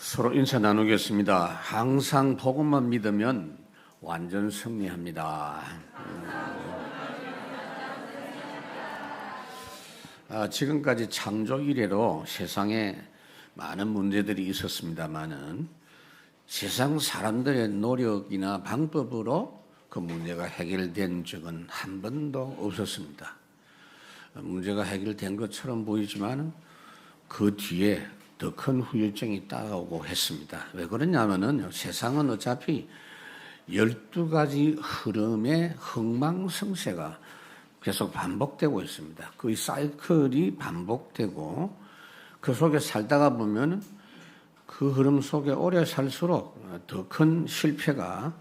서로 인사 나누겠습니다. 항상 복음만 믿으면 완전 승리합니다. 지금까지 창조 이래로 세상에 많은 문제들이 있었습니다만은 세상 사람들의 노력이나 방법으로 그 문제가 해결된 적은 한 번도 없었습니다. 문제가 해결된 것처럼 보이지만 그 뒤에 더 큰 후유증이 따라오고 했습니다. 왜 그러냐면은 세상은 어차피 12가지 흐름의 흥망성쇠가 계속 반복되고 있습니다. 그 사이클이 반복되고 그 속에 살다가 보면 그 흐름 속에 오래 살수록 더 큰 실패가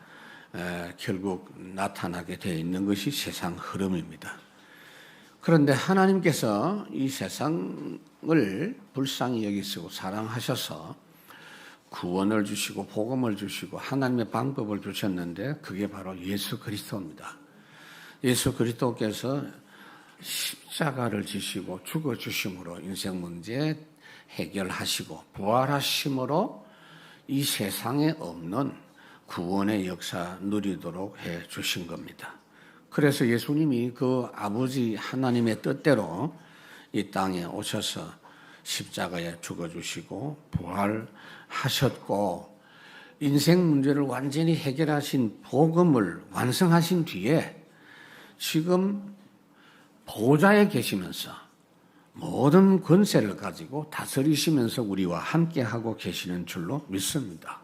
결국 나타나게 되어 있는 것이 세상 흐름입니다. 그런데 하나님께서 이 세상을 불쌍히 여기시고 사랑하셔서 구원을 주시고 복음을 주시고 하나님의 방법을 주셨는데 그게 바로 예수 그리스도입니다. 예수 그리스도께서 십자가를 지시고 죽어주심으로 인생 문제 해결하시고 부활하심으로 이 세상에 없는 구원의 역사 누리도록 해 주신 겁니다. 그래서 예수님이 그 아버지 하나님의 뜻대로 이 땅에 오셔서 십자가에 죽어주시고 부활하셨고 인생 문제를 완전히 해결하신 복음을 완성하신 뒤에 지금 보좌에 계시면서 모든 권세를 가지고 다스리시면서 우리와 함께하고 계시는 줄로 믿습니다.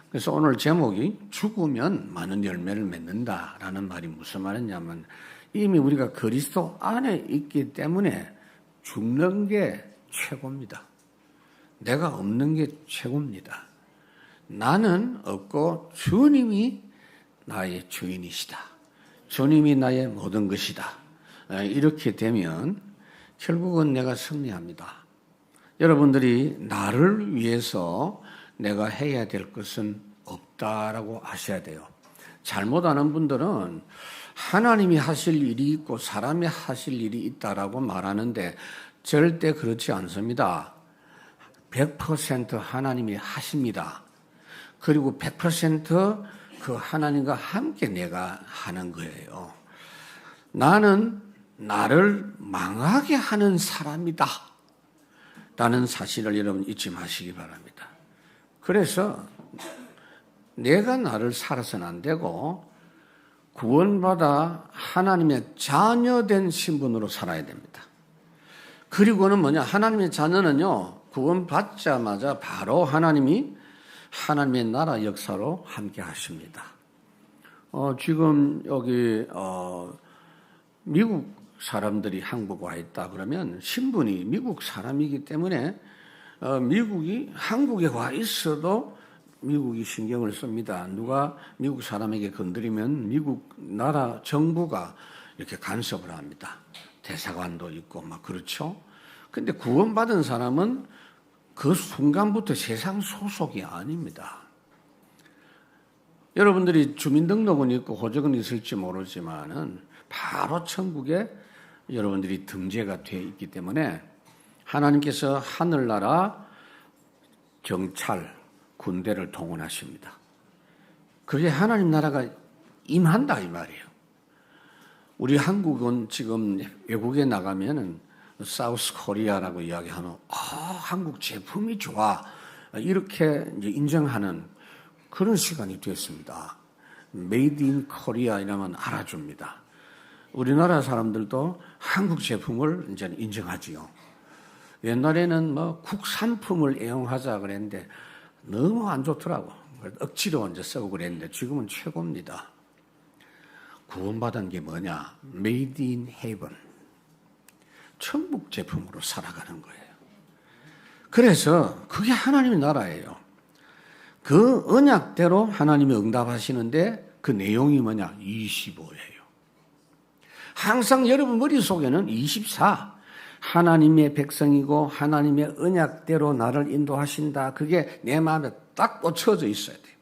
그래서 오늘 제목이 죽으면 많은 열매를 맺는다라는 말이 무슨 말이냐면 이미 우리가 그리스도 안에 있기 때문에 죽는 게 최고입니다. 내가 없는 게 최고입니다. 나는 없고 주님이 나의 주인이시다. 주님이 나의 모든 것이다. 이렇게 되면 결국은 내가 승리합니다. 여러분들이 나를 위해서 내가 해야 될 것은 없다라고 아셔야 돼요. 잘못하는 분들은 하나님이 하실 일이 있고 사람이 하실 일이 있다라고 말하는데 절대 그렇지 않습니다. 100% 하나님이 하십니다. 그리고 100% 그 하나님과 함께 내가 하는 거예요. 나는 나를 망하게 하는 사람이다 라는 사실을 여러분 잊지 마시기 바랍니다. 그래서 내가 나를 살아서는 안 되고 구원받아 하나님의 자녀된 신분으로 살아야 됩니다. 그리고는 뭐냐? 하나님의 자녀는요, 구원받자마자 바로 하나님이 하나님의 나라 역사로 함께 하십니다. 지금 여기 미국 사람들이 한국 와 있다 그러면 신분이 미국 사람이기 때문에 미국이 한국에 와 있어도 미국이 신경을 씁니다. 누가 미국 사람에게 건드리면 미국 나라 정부가 이렇게 간섭을 합니다. 대사관도 있고 막 그렇죠. 근데 구원받은 사람은 그 순간부터 세상 소속이 아닙니다. 여러분들이 주민등록은 있고 호적은 있을지 모르지만은 바로 천국에 여러분들이 등재가 되어 있기 때문에 하나님께서 하늘나라 경찰, 군대를 동원하십니다. 그게 하나님 나라가 임한다 이 말이에요. 우리 한국은 지금 외국에 나가면은 사우스 코리아라고 이야기하는 한국 제품이 좋아 이렇게 이제 인정하는 그런 시간이 됐습니다. 메이드 인 코리아 이러면 알아줍니다. 우리나라 사람들도 한국 제품을 이제 인정하지요. 옛날에는 뭐 국산품을 애용하자 그랬는데 너무 안 좋더라고. 억지로 이제 쓰고 그랬는데 지금은 최고입니다. 구원받은 게 뭐냐? Made in Heaven. 천국 제품으로 살아가는 거예요. 그래서 그게 하나님의 나라예요. 그 언약대로 하나님이 응답하시는데 그 내용이 뭐냐? 25예요. 항상 여러분 머릿속에는 24. 하나님의 백성이고 하나님의 언약대로 나를 인도하신다. 그게 내 마음에 딱 꽂혀져 있어야 돼요.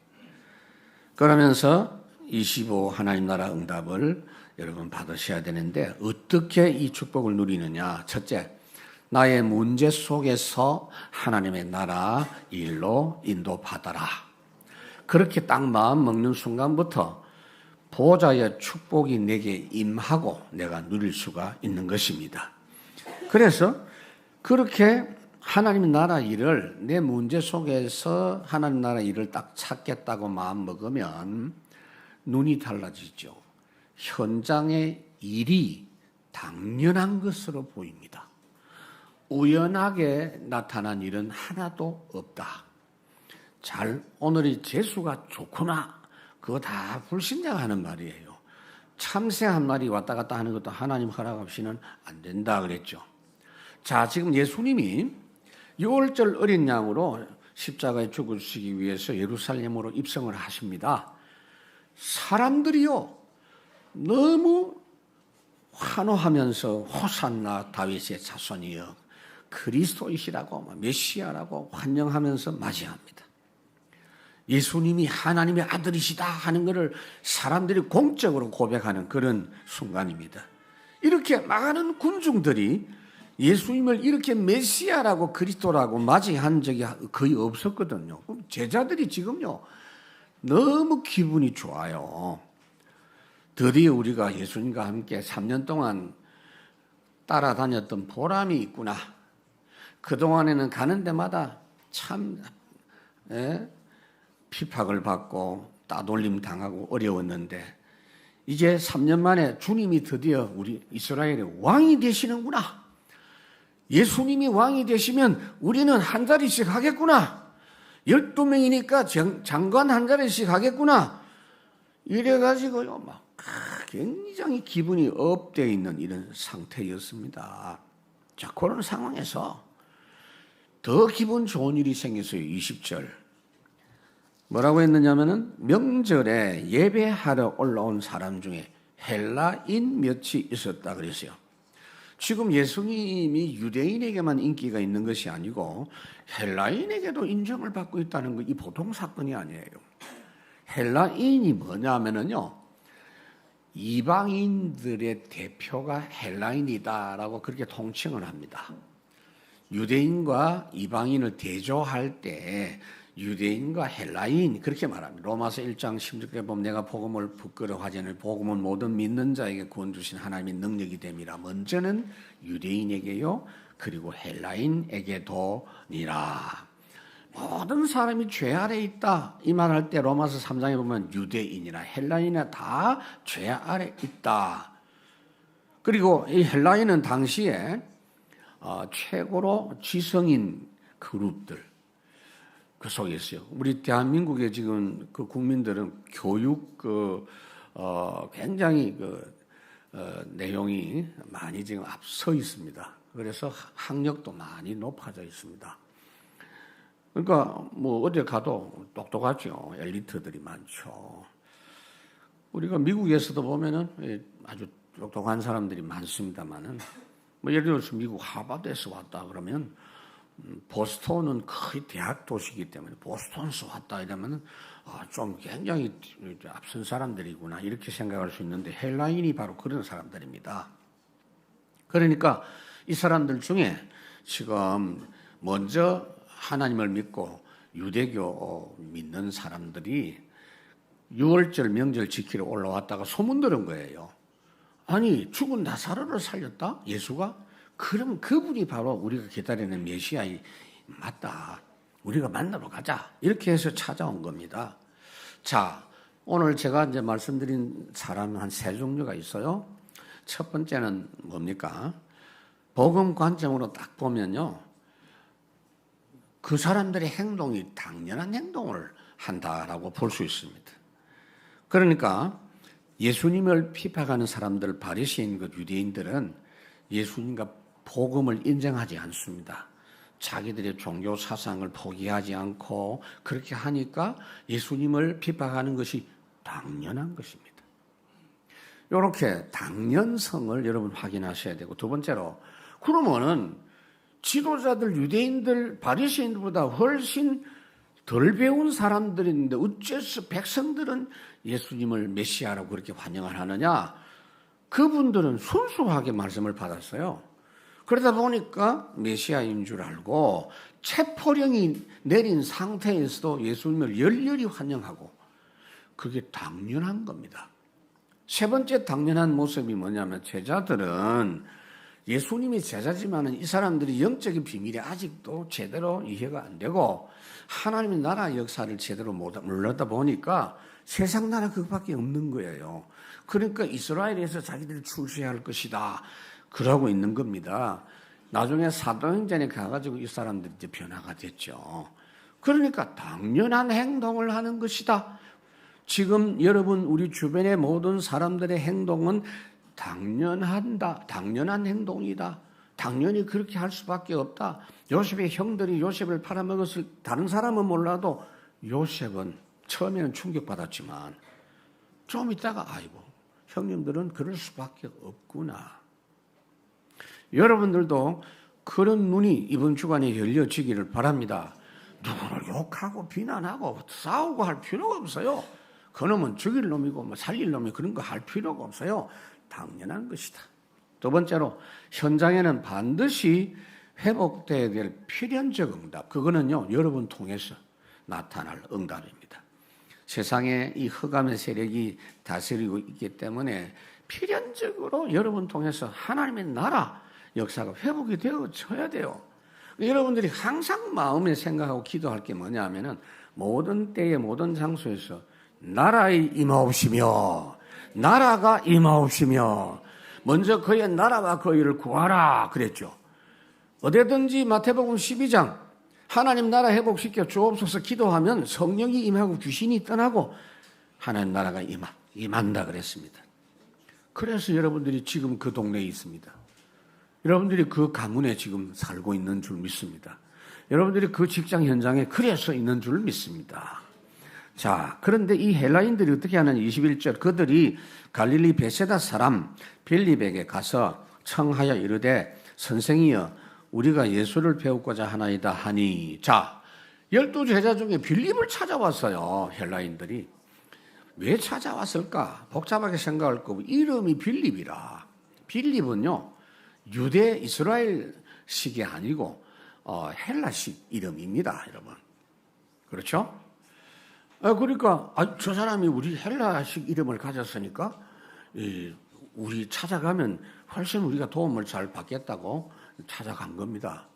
그러면서 25 하나님 나라 응답을 여러분 받으셔야 되는데 어떻게 이 축복을 누리느냐. 첫째, 나의 문제 속에서 하나님의 나라 일로 인도받아라. 그렇게 딱 마음 먹는 순간부터 보호자의 축복이 내게 임하고 내가 누릴 수가 있는 것입니다. 그래서 그렇게 하나님 나라 일을, 내 문제 속에서 하나님 나라 일을 딱 찾겠다고 마음 먹으면 눈이 달라지죠. 현장의 일이 당연한 것으로 보입니다. 우연하게 나타난 일은 하나도 없다. 오늘이 재수가 좋구나. 그거 다 불신자가 하는 말이에요. 참새 한 마리 왔다 갔다 하는 것도 하나님 허락 없이는 안 된다 그랬죠. 자, 지금 예수님이 6월절 어린 양으로 십자가에 죽으시기 위해서 예루살렘으로 입성을 하십니다. 사람들이요, 너무 환호하면서 호산나 다윗의 자손이여 그리스도이시라고, 메시아라고 환영하면서 맞이합니다. 예수님이 하나님의 아들이시다 하는 것을 사람들이 공적으로 고백하는 그런 순간입니다. 이렇게 많은 군중들이 예수님을 이렇게 메시아라고 그리스도라고 맞이한 적이 거의 없었거든요. 제자들이 지금요 너무 기분이 좋아요. 드디어 우리가 예수님과 함께 3년 동안 따라다녔던 보람이 있구나. 그동안에는 가는 데마다 참 핍박을 받고 따돌림 당하고 어려웠는데 이제 3년 만에 주님이 드디어 우리 이스라엘의 왕이 되시는구나. 예수님이 왕이 되시면 우리는 한 자리씩 하겠구나. 12명이니까 장관 한 자리씩 하겠구나. 이래가지고요, 막 굉장히 기분이 업되어 있는 이런 상태였습니다. 자, 그런 상황에서 더 기분 좋은 일이 생겼어요. 20절. 뭐라고 했느냐면은 명절에 예배하러 올라온 사람 중에 헬라인 몇이 있었다 그랬어요. 지금 예수님이 유대인에게만 인기가 있는 것이 아니고 헬라인에게도 인정을 받고 있다는 거, 이 보통 사건이 아니에요. 헬라인이 뭐냐면은요, 이방인들의 대표가 헬라인이다라고 그렇게 통칭을 합니다. 유대인과 이방인을 대조할 때 유대인과 헬라인 그렇게 말합니다. 로마서 1장 16절에 보면 내가 복음을 부끄러워하지 않을 복음은 모든 믿는 자에게 구원 주신 하나님의 능력이 됨이라. 먼저는 유대인에게요, 그리고 헬라인에게도니라. 모든 사람이 죄 아래 있다 이 말할 때 로마서 3장에 보면 유대인이나 헬라인이나 다 죄 아래 있다. 그리고 이 헬라인은 당시에 최고로 지성인 그룹들 그 속에 있어요. 우리 대한민국의 지금 그 국민들은 교육 굉장히 내용이 많이 지금 앞서 있습니다. 그래서 학력도 많이 높아져 있습니다. 그러니까 뭐 어디 가도 똑똑하죠. 엘리트들이 많죠. 우리가 미국에서도 보면은 아주 똑똑한 사람들이 많습니다만은 뭐 예를 들어서 미국 하버드에서 왔다 그러면 보스턴은 거의 대학 도시이기 때문에 보스턴에서 왔다 이러면은 좀 굉장히 앞선 사람들이구나 이렇게 생각할 수 있는데 헬라인이 바로 그런 사람들입니다. 그러니까 이 사람들 중에 지금 먼저 하나님을 믿고 유대교 믿는 사람들이 6월절 명절 지키러 올라왔다가 소문 들은 거예요. 아니 죽은 나사로를 살렸다? 예수가? 그럼 그분이 바로 우리가 기다리는 메시아이 맞다. 우리가 만나러 가자. 이렇게 해서 찾아온 겁니다. 자, 오늘 제가 이제 말씀드린 사람은 한 세 종류가 있어요. 첫 번째는 뭡니까? 복음 관점으로 딱 보면요, 그 사람들의 행동이 당연한 행동을 한다라고 볼 수 있습니다. 그러니까 예수님을 핍박하는 사람들, 바리새인 그 유대인들은 예수님과 복음을 인정하지 않습니다. 자기들의 종교 사상을 포기하지 않고 그렇게 하니까 예수님을 핍박하는 것이 당연한 것입니다. 이렇게 당연성을 여러분 확인하셔야 되고, 두 번째로 그러면은 지도자들, 유대인들, 바리새인들보다 훨씬 덜 배운 사람들인데 어째서 백성들은 예수님을 메시아라고 그렇게 환영을 하느냐? 그분들은 순수하게 말씀을 받았어요. 그러다 보니까 메시아인 줄 알고 체포령이 내린 상태에서도 예수님을 열렬히 환영하고 그게 당연한 겁니다. 세 번째 당연한 모습이 뭐냐면 제자들은 예수님이 제자지만은 이 사람들이 영적인 비밀이 아직도 제대로 이해가 안 되고 하나님의 나라 역사를 제대로 몰라다 보니까 세상 나라 그것밖에 없는 거예요. 그러니까 이스라엘에서 자기들이 출세해야 할 것이다. 그러고 있는 겁니다. 나중에 사도행전에 가가지고 이 사람들이 이제 변화가 됐죠. 그러니까 당연한 행동을 하는 것이다. 지금 여러분 우리 주변의 모든 사람들의 행동은 당연한 행동이다. 당연히 그렇게 할 수밖에 없다. 요셉의 형들이 요셉을 팔아먹었을 다른 사람은 몰라도 요셉은 처음에는 충격받았지만 좀 있다가 아이고 형님들은 그럴 수밖에 없구나. 여러분들도 그런 눈이 이번 주간에 열려지기를 바랍니다. 누구를 욕하고 비난하고 싸우고 할 필요가 없어요. 그놈은 죽일 놈이고 뭐 살릴 놈이 그런 거 할 필요가 없어요. 당연한 것이다. 두 번째로 현장에는 반드시 회복돼야 될 필연적 응답. 그거는요 여러분 통해서 나타날 응답입니다. 세상에 이 흑암의 세력이 다스리고 있기 때문에 필연적으로 여러분 통해서 하나님의 나라 역사가 회복이 되어져야 돼요. 여러분들이 항상 마음에 생각하고 기도할 게 뭐냐 하면은 모든 때에 모든 장소에서 나라의 임하옵시며 나라가 임하옵시며 먼저 그의 나라와 그의를 구하라 그랬죠. 어디든지 마태복음 12장 하나님 나라 회복시켜 주옵소서 기도하면 성령이 임하고 귀신이 떠나고 하나님 나라가 임한다 그랬습니다. 그래서 여러분들이 지금 그 동네에 있습니다. 여러분들이 그 가문에 지금 살고 있는 줄 믿습니다. 여러분들이 그 직장 현장에 그래서 있는 줄 믿습니다. 자, 그런데 이 헬라인들이 어떻게 하는 21절 그들이 갈릴리 베세다 사람 빌립에게 가서 청하여 이르되 선생이여 우리가 예수를 배우고자 하나이다 하니 자 12제자 중에 빌립을 찾아왔어요. 헬라인들이. 왜 찾아왔을까? 복잡하게 생각할 거고 이름이 빌립이라. 빌립은요 유대 이스라엘식이 아니고 헬라식 이름입니다. 여러분. 그렇죠? 그러니까 저 사람이 우리 헬라식 이름을 가졌으니까 우리 찾아가면 훨씬 우리가 도움을 잘 받겠다고 찾아간 겁니다.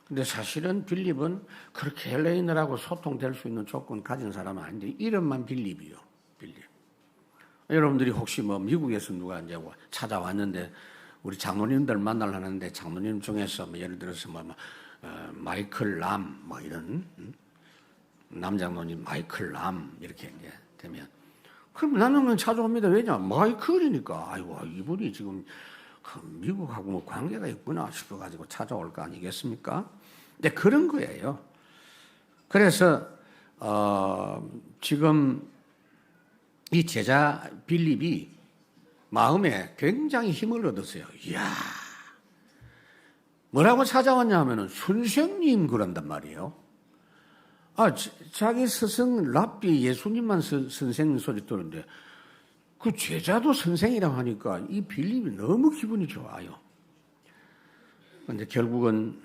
근데 사실은 빌립은 그렇게 헬라인들하고 소통될 수 있는 조건 가진 사람은 아닌데 이름만 빌립이요. 빌립. 여러분들이 혹시 뭐 미국에서 누가 이제 찾아왔는데 우리 장로님들 만나려는데 장로님 중에서 뭐 예를 들어서 마이클 람 뭐 이런 남장로님 마이클 람 이렇게 이제 되면 그럼 나는 찾아옵니다. 왜냐 마이클이니까 아이고 이분이 지금 미국하고 뭐 관계가 있구나 싶어가지고 찾아올 거 아니겠습니까? 근데 그런 거예요. 그래서 지금 이 제자 빌립이 마음에 굉장히 힘을 얻었어요. 이야, 뭐라고 찾아왔냐 하면은 선생님 그런단 말이에요. 자기 스승 랍비 예수님만 선생님 소리 듣는데 그 제자도 선생이라고 하니까 이 빌립이 너무 기분이 좋아요. 그런데 결국은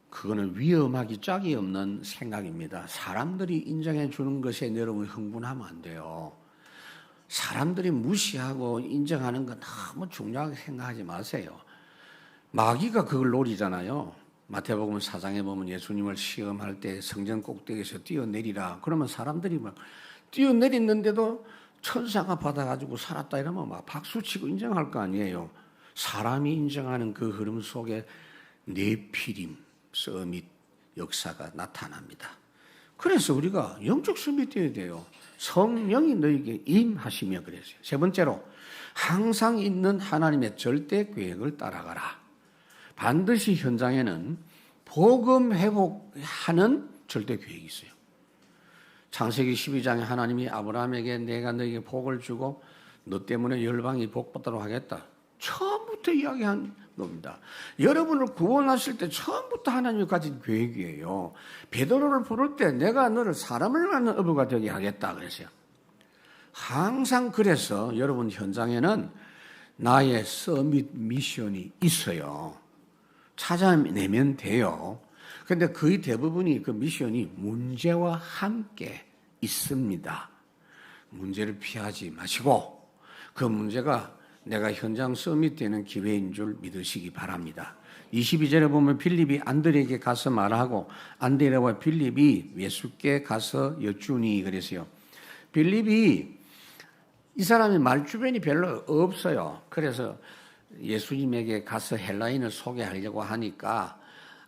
그거는 위험하기 짝이 없는 생각입니다. 사람들이 인정해 주는 것에 여러분 흥분하면 안 돼요. 사람들이 무시하고 인정하는 건 너무 중요하게 생각하지 마세요. 마귀가 그걸 노리잖아요. 마태복음 4장에 보면 예수님을 시험할 때 성전 꼭대기에서 뛰어내리라. 그러면 사람들이 막 뛰어내렸는데도 천사가 받아가지고 살았다 이러면 막 박수치고 인정할 거 아니에요. 사람이 인정하는 그 흐름 속에 네피림, 서밋 역사가 나타납니다. 그래서 우리가 영적 준비 뛰어야 돼요. 성령이 너에게 임하시며 그랬어요. 세 번째로 항상 있는 하나님의 절대 계획을 따라가라. 반드시 현장에는 복음 회복하는 절대 계획이 있어요. 창세기 12장에 하나님이 아브라함에게 내가 너에게 복을 주고 너 때문에 열방이 복받도록 하겠다. 처음부터 이야기한 겁니다. 여러분을 구원하실 때 처음부터 하나님이 가진 계획이에요. 베드로를 부를 때 내가 너를 사람을 낳는 어부가 되게 하겠다 그랬어요. 항상 그래서 여러분 현장에는 나의 서밋 미션이 있어요. 찾아내면 돼요. 그런데 거의 대부분이 그 미션이 문제와 함께 있습니다. 문제를 피하지 마시고 그 문제가 내가 현장 서밋되는 기회인 줄 믿으시기 바랍니다. 22절에 보면 빌립이 안드레에게 가서 말하고 안드레와 빌립이 예수께 가서 여쭈니 그랬어요. 빌립이 이 사람이 말주변이 별로 없어요. 그래서 예수님에게 가서 헬라인을 소개하려고 하니까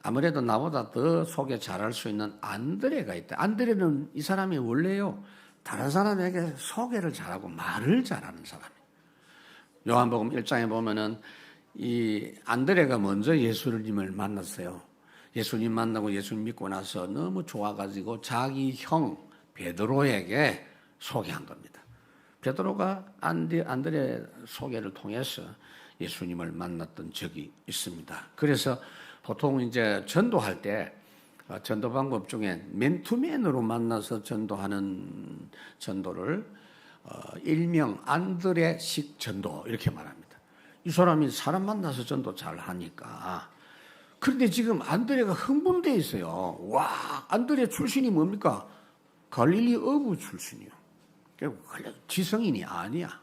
아무래도 나보다 더 소개 잘할 수 있는 안드레가 있다. 안드레는 이 사람이 원래요. 다른 사람에게 소개를 잘하고 말을 잘하는 사람이에요. 요한복음 1장에 보면은 이 안드레가 먼저 예수님을 만났어요. 예수님 만나고 예수님 믿고 나서 너무 좋아가지고 자기 형 베드로에게 소개한 겁니다. 베드로가 안드레 소개를 통해서 예수님을 만났던 적이 있습니다. 그래서 보통 이제 전도할 때 전도 방법 중에 맨투맨으로 만나서 전도하는 전도를 일명 안드레식 전도 이렇게 말합니다. 이 사람이 사람 만나서 전도 잘 하니까. 그런데 지금 안드레가 흥분되어 있어요. 와, 안드레 출신이 뭡니까? 갈릴리 어부 출신이요. 지성인이 아니야.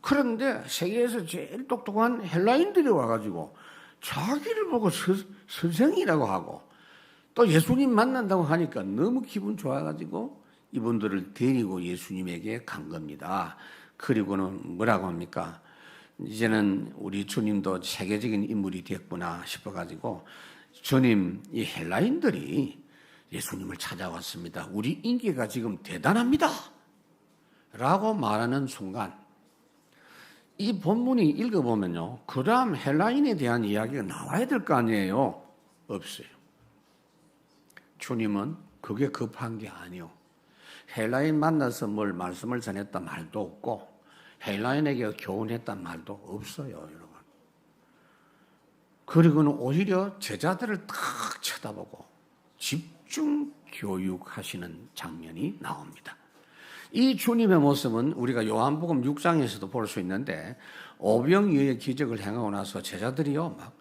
그런데 세계에서 제일 똑똑한 헬라인들이 와가지고 자기를 보고 선생이라고 하고 또 예수님 만난다고 하니까 너무 기분 좋아가지고 이분들을 데리고 예수님에게 간 겁니다. 그리고는 뭐라고 합니까? 이제는 우리 주님도 세계적인 인물이 됐구나 싶어가지고 주님, 이 헬라인들이 예수님을 찾아왔습니다. 우리 인기가 지금 대단합니다. 라고 말하는 순간 이 본문이 읽어보면요. 그 다음 헬라인에 대한 이야기가 나와야 될 거 아니에요. 없어요. 주님은 그게 급한 게 아니요. 헬라인 만나서 뭘 말씀을 전했단 말도 없고 헬라인에게 교훈했단 말도 없어요, 여러분. 그리고는 오히려 제자들을 탁 쳐다보고 집중 교육하시는 장면이 나옵니다. 이 주님의 모습은 우리가 요한복음 6장에서도 볼 수 있는데 오병이어의 기적을 행하고 나서 제자들이요 막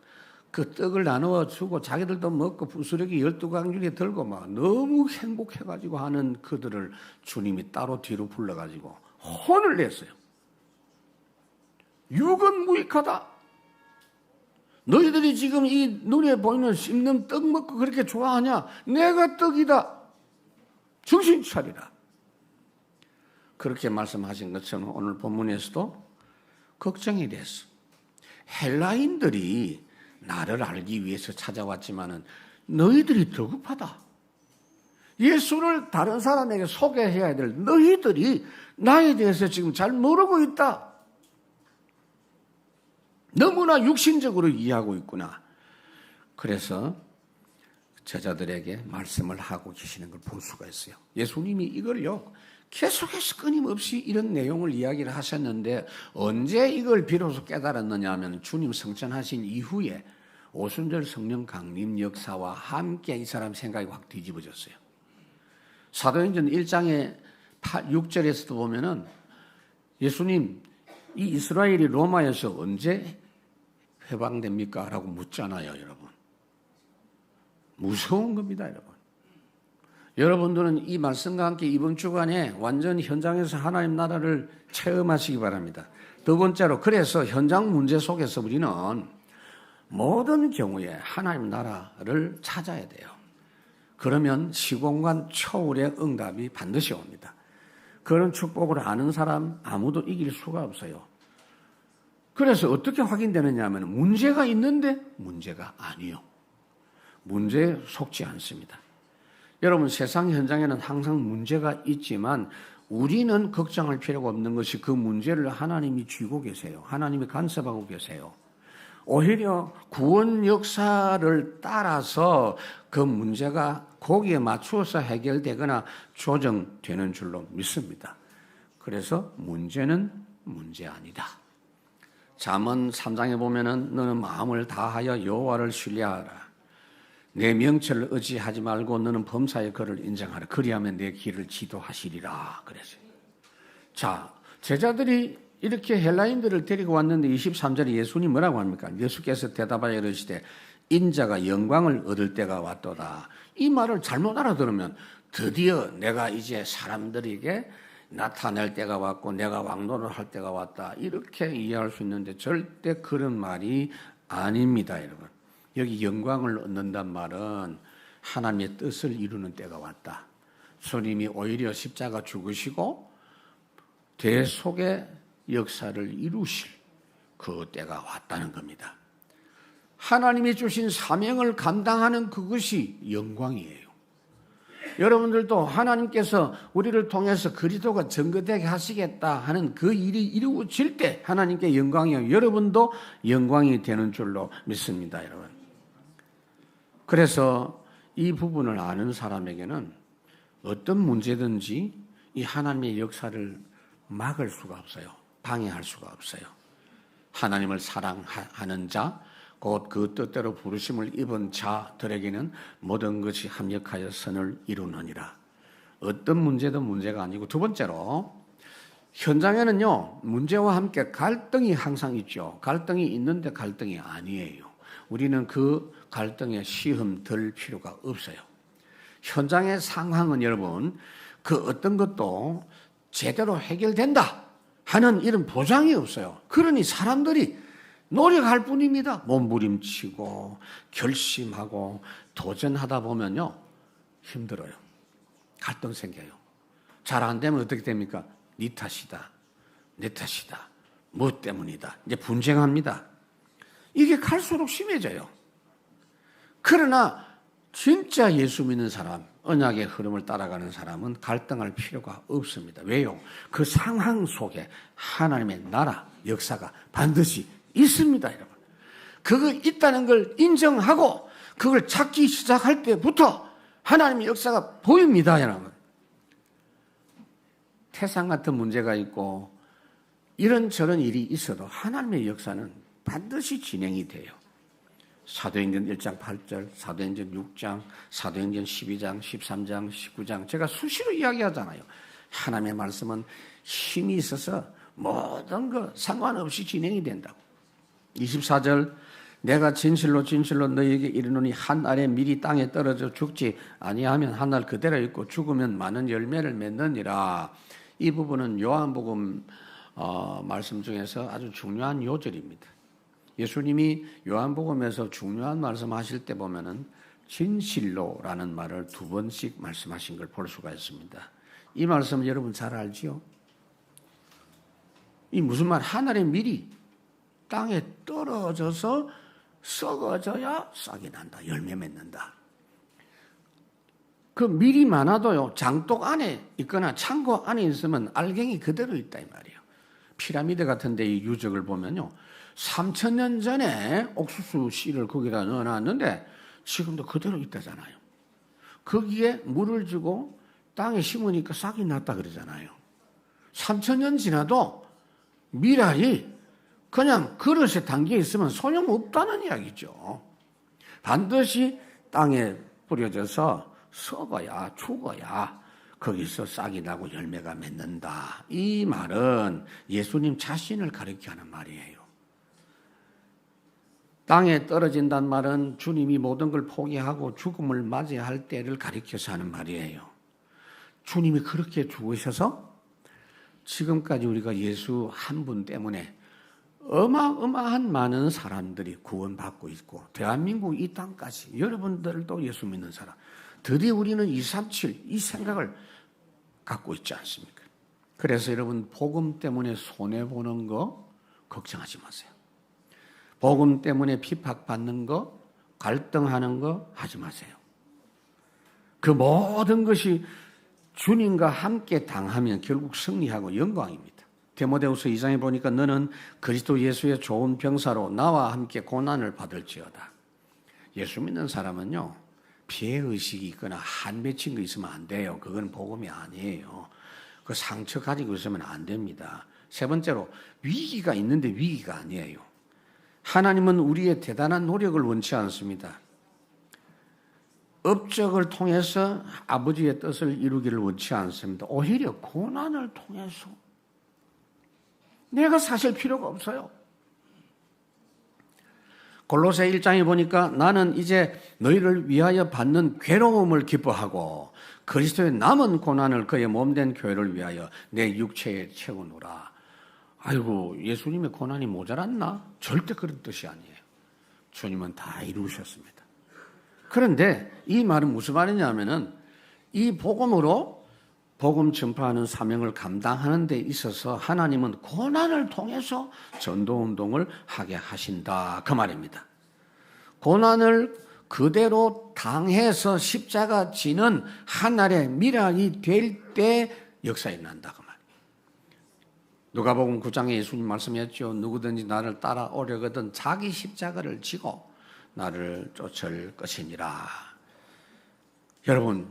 그 떡을 나누어 주고 자기들도 먹고 부스러기 12강줄에 들고 막 너무 행복해가지고 하는 그들을 주님이 따로 뒤로 불러가지고 혼을 냈어요. 육은 무익하다. 너희들이 지금 이 눈에 보이는 씹는 떡 먹고 그렇게 좋아하냐? 내가 떡이다. 정신 차리라. 그렇게 말씀하신 것처럼 오늘 본문에서도 걱정이 됐어. 헬라인들이 나를 알기 위해서 찾아왔지만은 너희들이 더 급하다. 예수를 다른 사람에게 소개해야 될 너희들이 나에 대해서 지금 잘 모르고 있다. 너무나 육신적으로 이해하고 있구나. 그래서 제자들에게 말씀을 하고 계시는 걸 볼 수가 있어요. 예수님이 이걸요 계속해서 끊임없이 이런 내용을 이야기를 하셨는데 언제 이걸 비로소 깨달았느냐 하면 주님 성천하신 이후에 오순절 성령 강림 역사와 함께 이 사람 생각이 확 뒤집어졌어요. 사도행전 1장의 6절에서도 보면은 예수님 이 이스라엘이 로마에서 언제 해방됩니까? 라고 묻잖아요, 여러분. 무서운 겁니다, 여러분. 여러분들은 이 말씀과 함께 이번 주간에 완전 현장에서 하나님 나라를 체험하시기 바랍니다. 두 번째로, 그래서 현장 문제 속에서 우리는 모든 경우에 하나님 나라를 찾아야 돼요. 그러면 시공간 초월의 응답이 반드시 옵니다. 그런 축복을 아는 사람 아무도 이길 수가 없어요. 그래서 어떻게 확인되느냐 하면 문제가 있는데 문제가 아니요. 문제에 속지 않습니다. 여러분 세상 현장에는 항상 문제가 있지만 우리는 걱정할 필요가 없는 것이 그 문제를 하나님이 쥐고 계세요. 하나님이 간섭하고 계세요. 오히려 구원 역사를 따라서 그 문제가 거기에 맞추어서 해결되거나 조정되는 줄로 믿습니다. 그래서 문제는 문제 아니다. 잠언 3장에 보면은 너는 마음을 다하여 여호와를 신뢰하라. 내 명철을 의지하지 말고 너는 범사의 그를 인정하라. 그리하면 내 길을 지도하시리라. 그랬어요. 자, 제자들이 이렇게 헬라인들을 데리고 왔는데 23절에 예수님 뭐라고 합니까? 예수께서 대답하여 이르시되 인자가 영광을 얻을 때가 왔도다. 이 말을 잘못 알아들으면 드디어 내가 이제 사람들에게 나타낼 때가 왔고 내가 왕노를 할 때가 왔다. 이렇게 이해할 수 있는데 절대 그런 말이 아닙니다, 여러분. 여기 영광을 얻는단 말은 하나님의 뜻을 이루는 때가 왔다. 주님이 오히려 십자가 죽으시고 대속의 역사를 이루실 그 때가 왔다는 겁니다. 하나님이 주신 사명을 감당하는 그것이 영광이에요. 여러분들도 하나님께서 우리를 통해서 그리스도가 증거되게 하시겠다 하는 그 일이 이루어질 때 하나님께 영광이요. 여러분도 영광이 되는 줄로 믿습니다, 여러분. 그래서 이 부분을 아는 사람에게는 어떤 문제든지 이 하나님의 역사를 막을 수가 없어요. 방해할 수가 없어요. 하나님을 사랑하는 자, 곧 그 뜻대로 부르심을 입은 자들에게는 모든 것이 합력하여 선을 이루느니라. 어떤 문제도 문제가 아니고, 두 번째로 현장에는요 문제와 함께 갈등이 항상 있죠. 갈등이 있는데 갈등이 아니에요. 우리는 그 갈등에 시험 들 필요가 없어요. 현장의 상황은 여러분 그 어떤 것도 제대로 해결된다 하는 이런 보장이 없어요. 그러니 사람들이 노력할 뿐입니다. 몸부림치고 결심하고 도전하다 보면요 힘들어요. 갈등 생겨요. 잘 안 되면 어떻게 됩니까? 네 탓이다, 내 탓이다, 뭐 때문이다. 이제 분쟁합니다. 이게 갈수록 심해져요. 그러나 진짜 예수 믿는 사람, 언약의 흐름을 따라가는 사람은 갈등할 필요가 없습니다. 왜요? 그 상황 속에 하나님의 나라, 역사가 반드시 있습니다, 여러분. 그거 있다는 걸 인정하고 그걸 찾기 시작할 때부터 하나님의 역사가 보입니다, 여러분. 태산 같은 문제가 있고 이런저런 일이 있어도 하나님의 역사는 반드시 진행이 돼요. 사도행전 1장 8절, 사도행전 6장, 사도행전 12장, 13장, 19장 제가 수시로 이야기하잖아요. 하나님의 말씀은 힘이 있어서 모든 것 상관없이 진행이 된다고. 24절 내가 진실로 너희에게 이르노니 한 알에 밀이 땅에 떨어져 죽지 아니하면 한 알 그대로 있고 죽으면 많은 열매를 맺느니라. 이 부분은 요한복음 말씀 중에서 아주 중요한 요절입니다. 예수님이 요한복음에서 중요한 말씀하실 때 보면은 진실로라는 말을 2번씩 말씀하신 걸 볼 수가 있습니다. 이 말씀 여러분 잘 알지요? 이 무슨 말? 하늘의 밀이 땅에 떨어져서 썩어져야 싹이 난다. 열매 맺는다. 그 밀이 많아도요. 장독 안에 있거나 창고 안에 있으면 알갱이 그대로 있다 이 말이에요. 피라미드 같은 데 이 유적을 보면요. 3,000년 전에 옥수수 씨를 거기다 넣어놨는데 지금도 그대로 있다잖아요. 거기에 물을 주고 땅에 심으니까 싹이 났다 그러잖아요. 3,000년 지나도 밀알이 그냥 그릇에 담겨 있으면 소용없다는 이야기죠. 반드시 땅에 뿌려져서 썩어야 죽어야 거기서 싹이 나고 열매가 맺는다. 이 말은 예수님 자신을 가리켜 하는 말이에요. 땅에 떨어진다는 말은 주님이 모든 걸 포기하고 죽음을 맞이할 때를 가리켜서 하는 말이에요. 주님이 그렇게 죽으셔서 지금까지 우리가 예수 한 분 때문에 어마어마한 많은 사람들이 구원받고 있고 대한민국 이 땅까지 여러분들도 예수 믿는 사람 드디어 우리는 237 이 생각을 갖고 있지 않습니까? 그래서 여러분 복음 때문에 손해보는 거 걱정하지 마세요. 복음 때문에 핍박받는 거 갈등하는 거 하지 마세요. 그 모든 것이 주님과 함께 당하면 결국 승리하고 영광입니다. 디모데후서 2장에 보니까 너는 그리스도 예수의 좋은 병사로 나와 함께 고난을 받을지어다. 예수 믿는 사람은요. 피해의식이 있거나 한 맺힌 거 있으면 안 돼요. 그건 복음이 아니에요. 그 상처 가지고 있으면 안 됩니다. 세 번째로 위기가 있는데 위기가 아니에요. 하나님은 우리의 대단한 노력을 원치 않습니다. 업적을 통해서 아버지의 뜻을 이루기를 원치 않습니다. 오히려 고난을 통해서 내가 사실 필요가 없어요. 골로새 1장에 보니까 나는 이제 너희를 위하여 받는 괴로움을 기뻐하고 그리스도의 남은 고난을 그의 몸된 교회를 위하여 내 육체에 채우노라. 아이고, 예수님의 고난이 모자랐나? 절대 그런 뜻이 아니에요. 주님은 다 이루셨습니다. 그런데 이 말은 무슨 말이냐면은 이 복음으로 복음 전파하는 사명을 감당하는 데 있어서 하나님은 고난을 통해서 전도운동을 하게 하신다, 그 말입니다. 고난을 그대로 당해서 십자가 지는 하나의 미랄이 될 때 역사가 일어난다, 그 말이에요. 누가복음 9장에 예수님 말씀했죠. 누구든지 나를 따라오려거든 자기 십자가를 지고 나를 쫓을 것이니라. 여러분,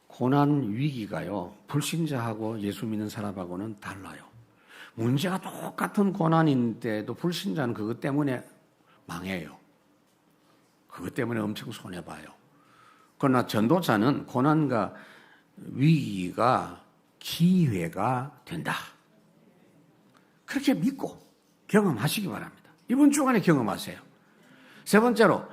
고난 위기가요, 불신자하고 예수 믿는 사람하고는 달라요. 문제가 똑같은 고난인데도 불신자는 그것 때문에 망해요. 그것 때문에 엄청 손해봐요. 그러나 전도자는 고난과 위기가 기회가 된다. 그렇게 믿고 경험하시기 바랍니다. 이번 주간에 경험하세요. 세 번째로,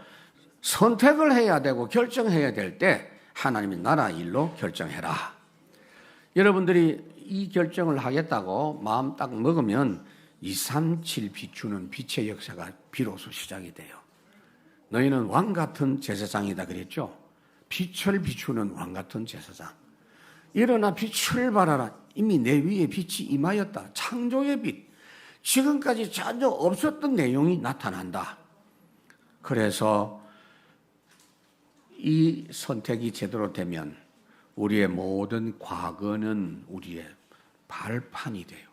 선택을 해야 되고 결정해야 될 때 하나님의 나라 일로 결정해라. 여러분들이 이 결정을 하겠다고 마음 딱 먹으면 237 비추는 빛의 역사가 비로소 시작이 돼요. 너희는 왕 같은 제사장이다 그랬죠. 빛을 비추는 왕 같은 제사장. 일어나 빛을 발하라. 이미 내 위에 빛이 임하였다. 창조의 빛. 지금까지 전혀 없었던 내용이 나타난다. 그래서 이 선택이 제대로 되면 우리의 모든 과거는 우리의 발판이 돼요.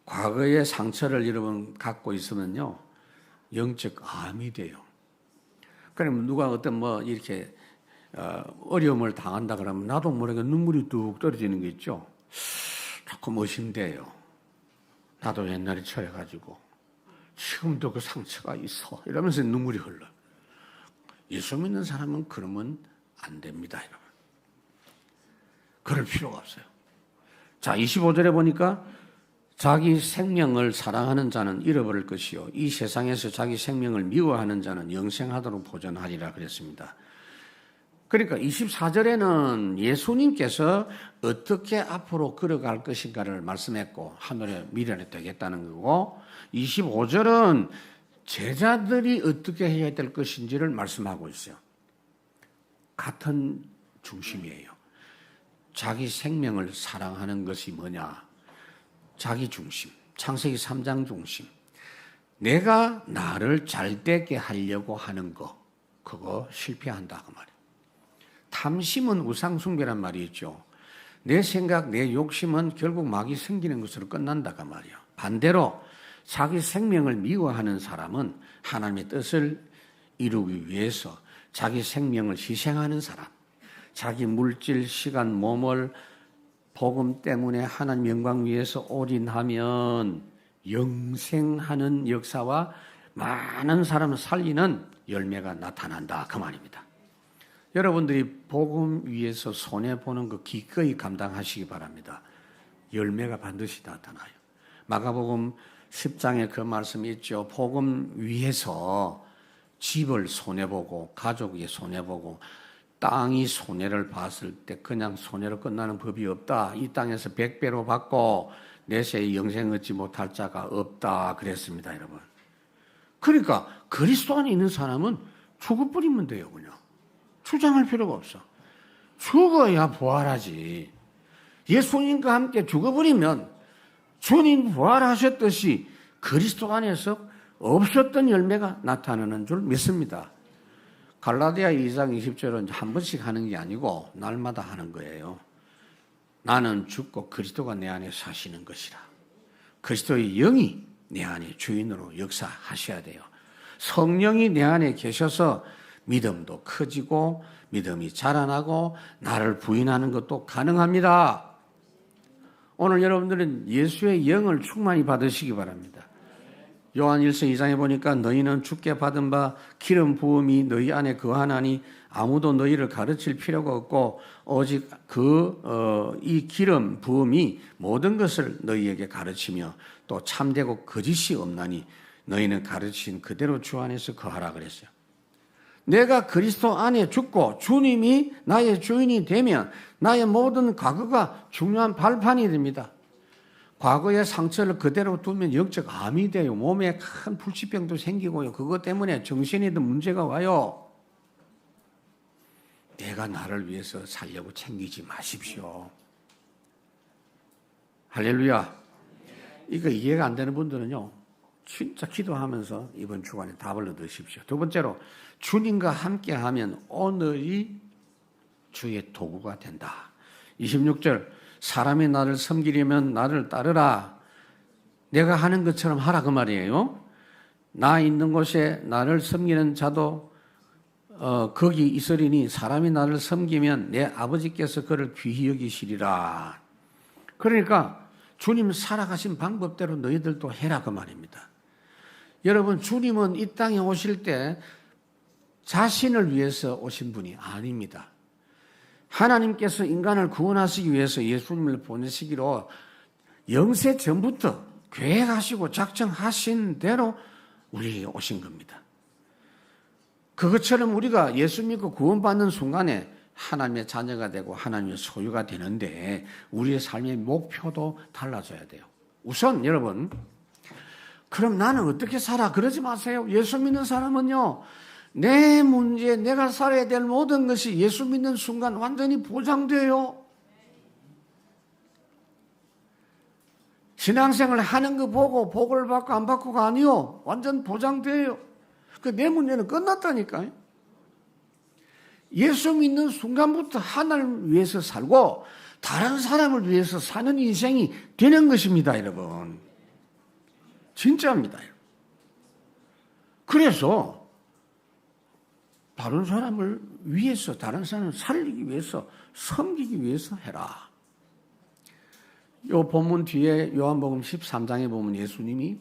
과거의 상처를 여러분 갖고 있으면요, 영적 암이 돼요. 그러면 누가 어떤 이렇게 어려움을 당한다 그러면 나도 모르게 눈물이 뚝 떨어지는 게 있죠. 조금 의심돼요. 나도 옛날에 처해가지고 지금도 그 상처가 있어 이러면서 눈물이 흘러. 예수 믿는 사람은 그러면 안 됩니다, 여러분. 그럴 필요가 없어요. 자, 25절에 보니까 자기 생명을 사랑하는 자는 잃어버릴 것이요 이 세상에서 자기 생명을 미워하는 자는 영생하도록 보존하리라 그랬습니다. 그러니까 24절에는 예수님께서 어떻게 앞으로 걸어갈 것인가를 말씀했고 하늘의 미래가 되겠다는 거고, 25절은 제자들이 어떻게 해야 될 것인지를 말씀하고 있어요. 같은 중심이에요. 자기 생명을 사랑하는 것이 뭐냐? 자기 중심, 창세기 3장 중심. 내가 나를 잘되게 하려고 하는 거, 그거 실패한다 그 말이에요. 탐심은 우상숭배란 말이 있죠. 내 생각, 내 욕심은 결국 막이 생기는 것으로 끝난다 그 말이에요. 반대로 자기 생명을 미워하는 사람은 하나님의 뜻을 이루기 위해서 자기 생명을 희생하는 사람, 자기 물질, 시간, 몸을 복음 때문에 하나님 영광 위해서 올인하면 영생하는 역사와 많은 사람을 살리는 열매가 나타난다 그 말입니다. 여러분들이 복음 위해서 손해보는 거 기꺼이 감당하시기 바랍니다. 열매가 반드시 나타나요. 마가복음 10장에 그 말씀이 있죠. 복음 위해서 집을 손해보고 가족이 손해보고 땅이 손해를 봤을 때 그냥 손해로 끝나는 법이 없다. 이 땅에서 100배로 받고 내세에 영생 얻지 못할 자가 없다 그랬습니다, 여러분. 그러니까 그리스도 안에 있는 사람은 죽어버리면 돼요, 그냥. 주장할 필요가 없어. 죽어야 부활하지. 예수님과 함께 죽어버리면 주님 부활하셨듯이 그리스도 안에서 없었던 열매가 나타나는 줄 믿습니다. 갈라디아 2장 20절은 한 번씩 하는 게 아니고 날마다 하는 거예요. 나는 죽고 그리스도가 내 안에 사시는 것이라. 그리스도의 영이 내 안에 주인으로 역사하셔야 돼요. 성령이 내 안에 계셔서 믿음도 커지고 믿음이 자라나고 나를 부인하는 것도 가능합니다. 오늘 여러분들은 예수의 영을 충만히 받으시기 바랍니다. 요한 1서 2장에 보니까 너희는 주께 받은 바 기름 부음이 너희 안에 거하나니 아무도 너희를 가르칠 필요가 없고 오직 이 기름 부음이 모든 것을 너희에게 가르치며 또 참되고 거짓이 없나니 너희는 가르친 그대로 주 안에서 거하라 그랬어요. 내가 그리스도 안에 죽고 주님이 나의 주인이 되면 나의 모든 과거가 중요한 발판이 됩니다. 과거의 상처를 그대로 두면 영적 암이 돼요. 몸에 큰 불치병도 생기고요. 그것 때문에 정신에도 문제가 와요. 내가 나를 위해서 살려고 챙기지 마십시오. 할렐루야. 이거 이해가 안 되는 분들은요, 진짜 기도하면서 이번 주간에 답을 얻으십시오. 두 번째로, 주님과 함께하면 오늘이 주의 도구가 된다. 26절, 사람이 나를 섬기려면 나를 따르라. 내가 하는 것처럼 하라 그 말이에요. 나 있는 곳에 나를 섬기는 자도 거기 있으리니 사람이 나를 섬기면 내 아버지께서 그를 귀히 여기시리라. 그러니까 주님 살아가신 방법대로 너희들도 해라 그 말입니다. 여러분, 주님은 이 땅에 오실 때 자신을 위해서 오신 분이 아닙니다. 하나님께서 인간을 구원하시기 위해서 예수님을 보내시기로 영세 전부터 계획하시고 작정하신 대로 우리에게 오신 겁니다. 그것처럼 우리가 예수 믿고 구원받는 순간에 하나님의 자녀가 되고 하나님의 소유가 되는데 우리의 삶의 목표도 달라져야 돼요. 우선 여러분, 그럼 나는 어떻게 살아? 그러지 마세요. 예수 믿는 사람은요, 내 문제, 내가 살아야 될 모든 것이 예수 믿는 순간 완전히 보장돼요. 신앙생활 하는 거 보고 복을 받고 안 받고가 아니요. 완전 보장돼요. 내 문제는 끝났다니까요. 예수 믿는 순간부터 하나님을 위해서 살고 다른 사람을 위해서 사는 인생이 되는 것입니다, 여러분. 진짜입니다. 그래서 다른 사람을 위해서, 다른 사람을 살리기 위해서, 섬기기 위해서 해라. 이 본문 뒤에 요한복음 13장에 보면 예수님이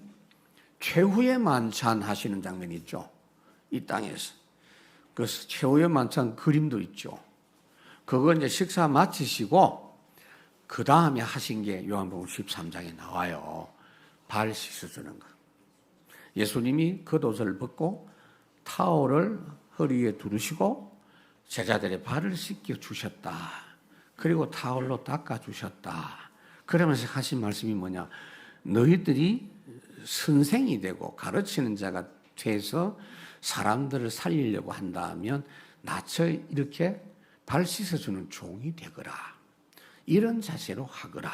최후의 만찬 하시는 장면이 있죠. 이 땅에서. 그 최후의 만찬 그림도 있죠. 그거 이제 식사 마치시고 그 다음에 하신 게 요한복음 13장에 나와요. 발 씻어주는 거. 예수님이 겉옷을 벗고 타올을 허리에 두르시고 제자들의 발을 씻겨 주셨다. 그리고 타올로 닦아 주셨다. 그러면서 하신 말씀이 뭐냐? 너희들이 선생이 되고 가르치는 자가 돼서 사람들을 살리려고 한다면 나처럼 이렇게 발 씻어주는 종이 되거라. 이런 자세로 하거라.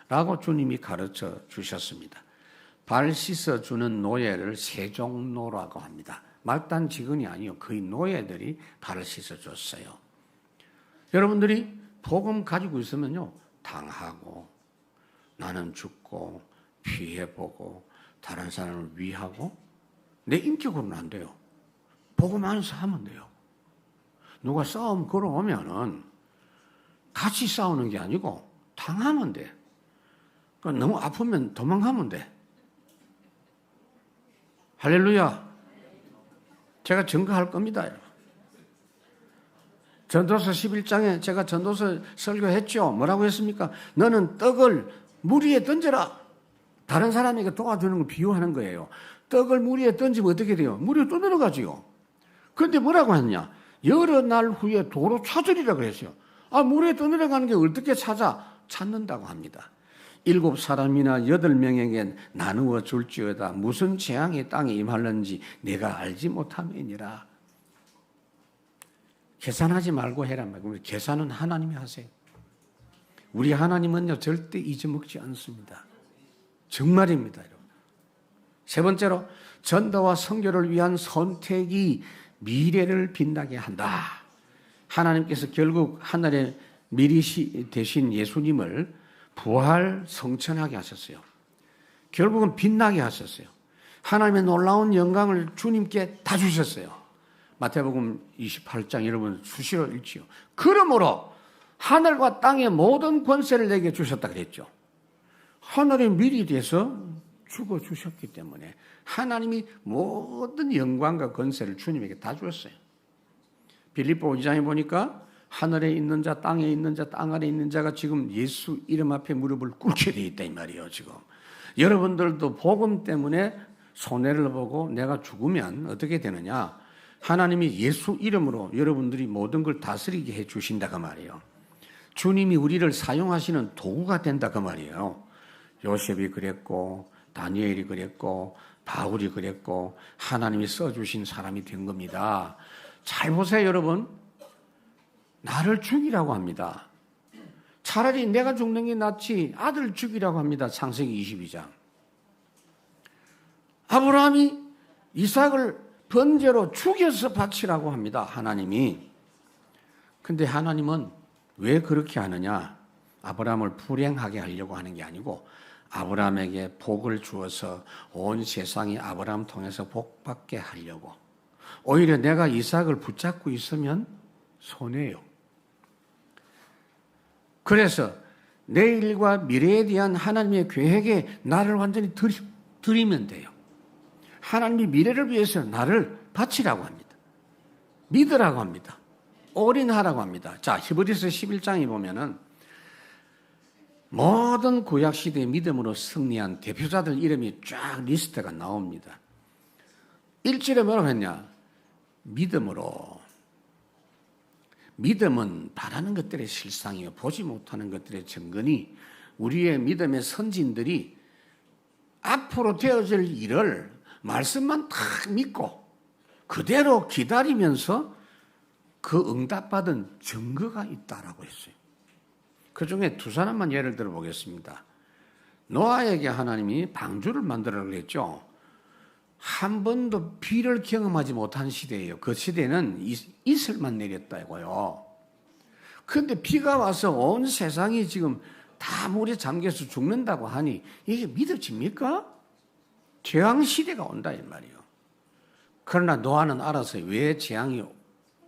라고 주님이 가르쳐 주셨습니다. 발 씻어주는 노예를 세종노라고 합니다. 말단 직원이 아니요. 거의 노예들이 발을 씻어줬어요. 여러분들이 복음 가지고 있으면요, 당하고 나는 죽고 피해보고 다른 사람을 위하고 내 인격으로는 안 돼요. 복음 안에서 하면 돼요. 누가 싸움 걸어오면은 같이 싸우는 게 아니고 당하면 돼. 그러니까 너무 아프면 도망가면 돼. 할렐루야. 제가 증거할 겁니다. 전도서 11장에 제가 전도서 설교했죠. 뭐라고 했습니까? 너는 떡을 물 위에 던져라. 다른 사람에게 도와주는 걸 비유하는 거예요. 떡을 물 위에 던지면 어떻게 돼요? 물이 또 들어가지요. 그런데 뭐라고 했냐? 여러 날 후에 도로 찾으리라 그랬어요. 물에 떠내려가는 게 어떻게 찾는다고 합니다. 7사람이나 8명에게 나누어 줄지어다. 무슨 재앙이 땅에 임할는지 내가 알지 못함이니라. 계산하지 말고 해라. 계산은 하나님이 하세요. 우리 하나님은요, 절대 잊어먹지 않습니다. 정말입니다. 여러분. 세 번째로, 전도와 선교를 위한 선택이 미래를 빛나게 한다. 하나님께서 결국 하늘의 미리 되신 예수님을 부활 성천하게 하셨어요. 결국은 빛나게 하셨어요. 하나님의 놀라운 영광을 주님께 다 주셨어요. 마태복음 28장 여러분 수시로 읽지요. 그러므로 하늘과 땅의 모든 권세를 내게 주셨다 그랬죠. 하늘의 미리 돼서 죽어주셨기 때문에 하나님이 모든 영광과 권세를 주님에게 다 주었어요. 빌립보 2장에 보니까 하늘에 있는 자, 땅에 있는 자, 땅 아래 있는 자가 지금 예수 이름 앞에 무릎을 꿇게 돼 있다 이 말이에요. 지금 여러분들도 복음 때문에 손해를 보고 내가 죽으면 어떻게 되느냐? 하나님이 예수 이름으로 여러분들이 모든 걸 다스리게 해 주신다 그 말이에요. 주님이 우리를 사용하시는 도구가 된다 그 말이에요. 요셉이 그랬고 다니엘이 그랬고 바울이 그랬고 하나님이 써주신 사람이 된 겁니다. 잘 보세요 여러분. 나를 죽이라고 합니다. 차라리 내가 죽는 게 낫지 아들 죽이라고 합니다. 창세기 22장. 아브라함이 이삭을 번제로 죽여서 바치라고 합니다. 하나님이. 근데 하나님은 왜 그렇게 하느냐? 아브라함을 불행하게 하려고 하는 게 아니고 아브라함에게 복을 주어서 온 세상이 아브라함 통해서 복받게 하려고. 오히려 내가 이삭을 붙잡고 있으면 손해요. 그래서 내일과 미래에 대한 하나님의 계획에 나를 완전히 드리면 돼요. 하나님이 미래를 위해서 나를 바치라고 합니다. 믿으라고 합니다. 올인하라고 합니다. 자, 히브리서 11장에 보면은 모든 구약시대의 믿음으로 승리한 대표자들 이름이 쫙 리스트가 나옵니다. 1절에 뭐라고 했냐? 믿음으로. 믿음은 바라는 것들의 실상이요 보지 못하는 것들의 증거니 우리의 믿음의 선진들이 앞으로 되어질 일을 말씀만 딱 믿고 그대로 기다리면서 그 응답받은 증거가 있다라고 했어요. 그 중에 두 사람만 예를 들어 보겠습니다. 노아에게 하나님이 방주를 만들라고 그랬죠. 한 번도 비를 경험하지 못한 시대예요. 그 시대는 이슬만 내렸다고요. 그런데 비가 와서 온 세상이 지금 다 물에 잠겨서 죽는다고 하니 이게 믿어집니까? 재앙 시대가 온다 이 말이에요. 그러나 노아는 알아서 왜 재앙이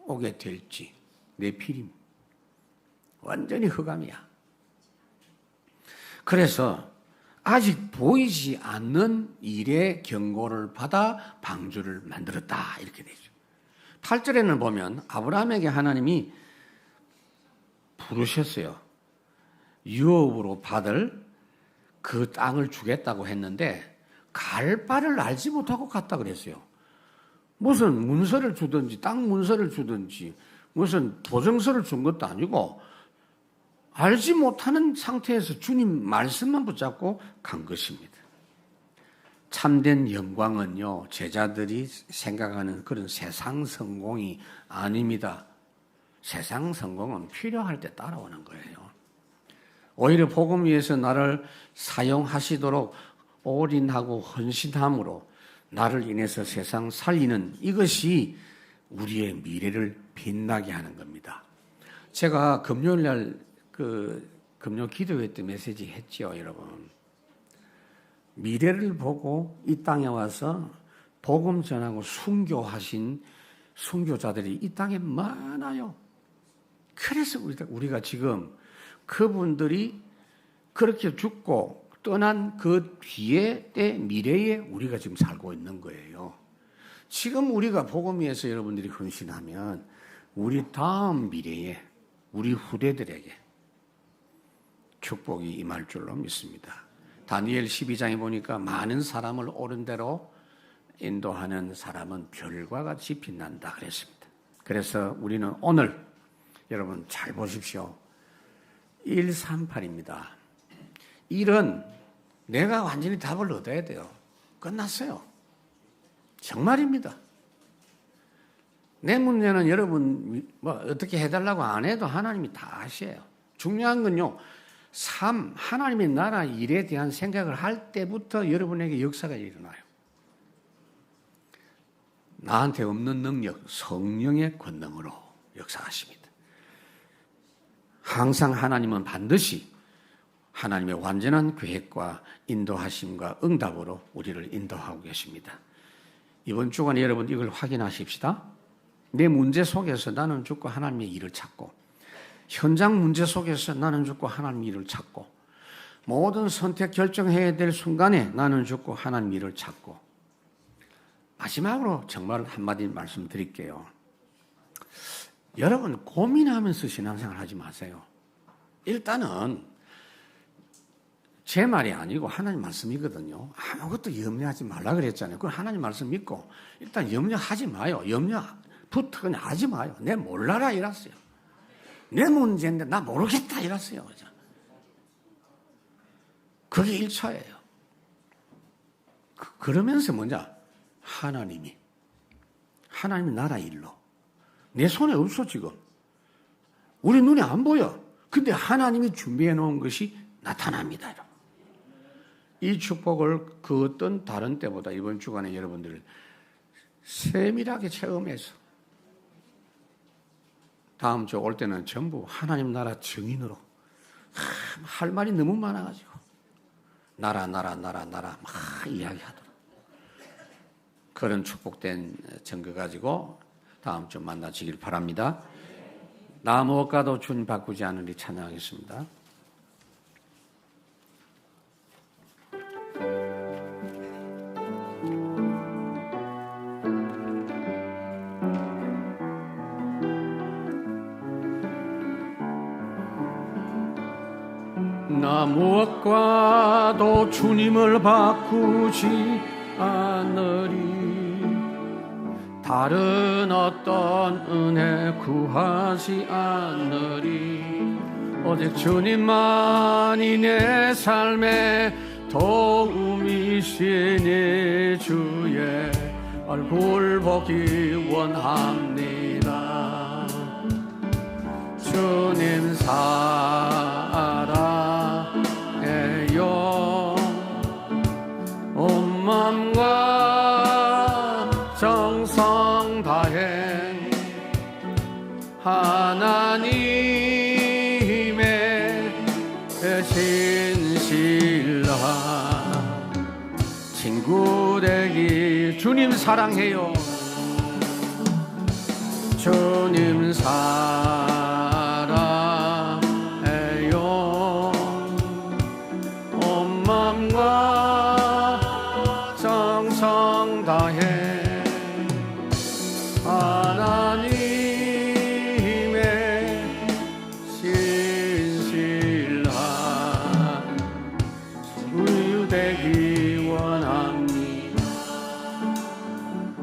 오게 될지. 네피림. 완전히 흑암이야. 그래서 아직 보이지 않는 일의 경고를 받아 방주를 만들었다 이렇게 되죠. 8절에는 보면 아브라함에게 하나님이 부르셨어요. 유업으로 받을 그 땅을 주겠다고 했는데 갈 바를 알지 못하고 갔다 그랬어요. 무슨 문서를 주든지 땅 문서를 주든지 무슨 도정서를 준 것도 아니고 알지 못하는 상태에서 주님 말씀만 붙잡고 간 것입니다. 참된 영광은요, 제자들이 생각하는 그런 세상 성공이 아닙니다. 세상 성공은 필요할 때 따라오는 거예요. 오히려 복음 위해서 나를 사용하시도록 올인하고 헌신함으로 나를 인해서 세상 살리는 이것이 우리의 미래를 빛나게 하는 겁니다. 제가 금요일 날 금요 기도회 때 메시지 했죠, 여러분. 미래를 보고 이 땅에 와서 복음 전하고 순교하신 순교자들이 이 땅에 많아요. 그래서 우리가 지금 그분들이 그렇게 죽고 떠난 그 뒤에 때 미래에 우리가 지금 살고 있는 거예요. 지금 우리가 복음 위해서 여러분들이 헌신하면 우리 다음 미래에 우리 후대들에게 축복이 임할 줄로 믿습니다. 다니엘 12장에 보니까 많은 사람을 옳은 대로 인도하는 사람은 별과 같이 빛난다 그랬습니다. 그래서 우리는 오늘 여러분 잘 보십시오. 138입니다. 1은 내가 완전히 답을 얻어야 돼요. 끝났어요. 정말입니다. 내 문제는 여러분 뭐 어떻게 해달라고 안 해도 하나님이 다 아셔요. 중요한 건요. 3. 하나님의 나라 일에 대한 생각을 할 때부터 여러분에게 역사가 일어나요. 나한테 없는 능력, 성령의 권능으로 역사하십니다. 항상 하나님은 반드시 하나님의 완전한 계획과 인도하심과 응답으로 우리를 인도하고 계십니다. 이번 주간 여러분 이걸 확인하십시다. 내 문제 속에서 나는 죽고 하나님의 일을 찾고 현장 문제 속에서 나는 죽고 하나님 일을 찾고 모든 선택 결정해야 될 순간에 나는 죽고 하나님 일을 찾고 마지막으로 정말 한마디 말씀드릴게요. 여러분 고민하면서 신앙생활 하지 마세요. 일단은 제 말이 아니고 하나님 말씀이거든요. 아무것도 염려하지 말라 그랬잖아요. 그걸 하나님 말씀 믿고 일단 염려하지 마요. 염려부터 그냥 하지 마요. 내 몰라라 이랬어요. 내 문제인데 나 모르겠다 이랬어요. 그게 1차예요. 그러면서 뭐냐? 하나님이 나라 일로 내 손에 없어 지금. 우리 눈에 안 보여. 근데 하나님이 준비해 놓은 것이 나타납니다. 이 축복을 그 어떤 다른 때보다 이번 주간에 여러분들 세밀하게 체험해서 다음 주 올 때는 전부 하나님 나라 증인으로 할 말이 너무 많아가지고 나라 막 이야기하도록 그런 축복된 증거 가지고 다음 주 만나시길 바랍니다. 나 무엇과도 주님 바꾸지 않으리 찬양하겠습니다. 나 무엇과도 주님을 바꾸지 않으리. 다른 어떤 은혜 구하지 않으리. 오직 주님만이 내 삶의 도움이시니 주의 얼굴 보기 원합니다. 주님 사랑해요. 온 마음과 정성 다해 하나님의 신실한 친구 되기. 주님 사랑해요. 주님 사랑해요. 온 마음과 정성 다해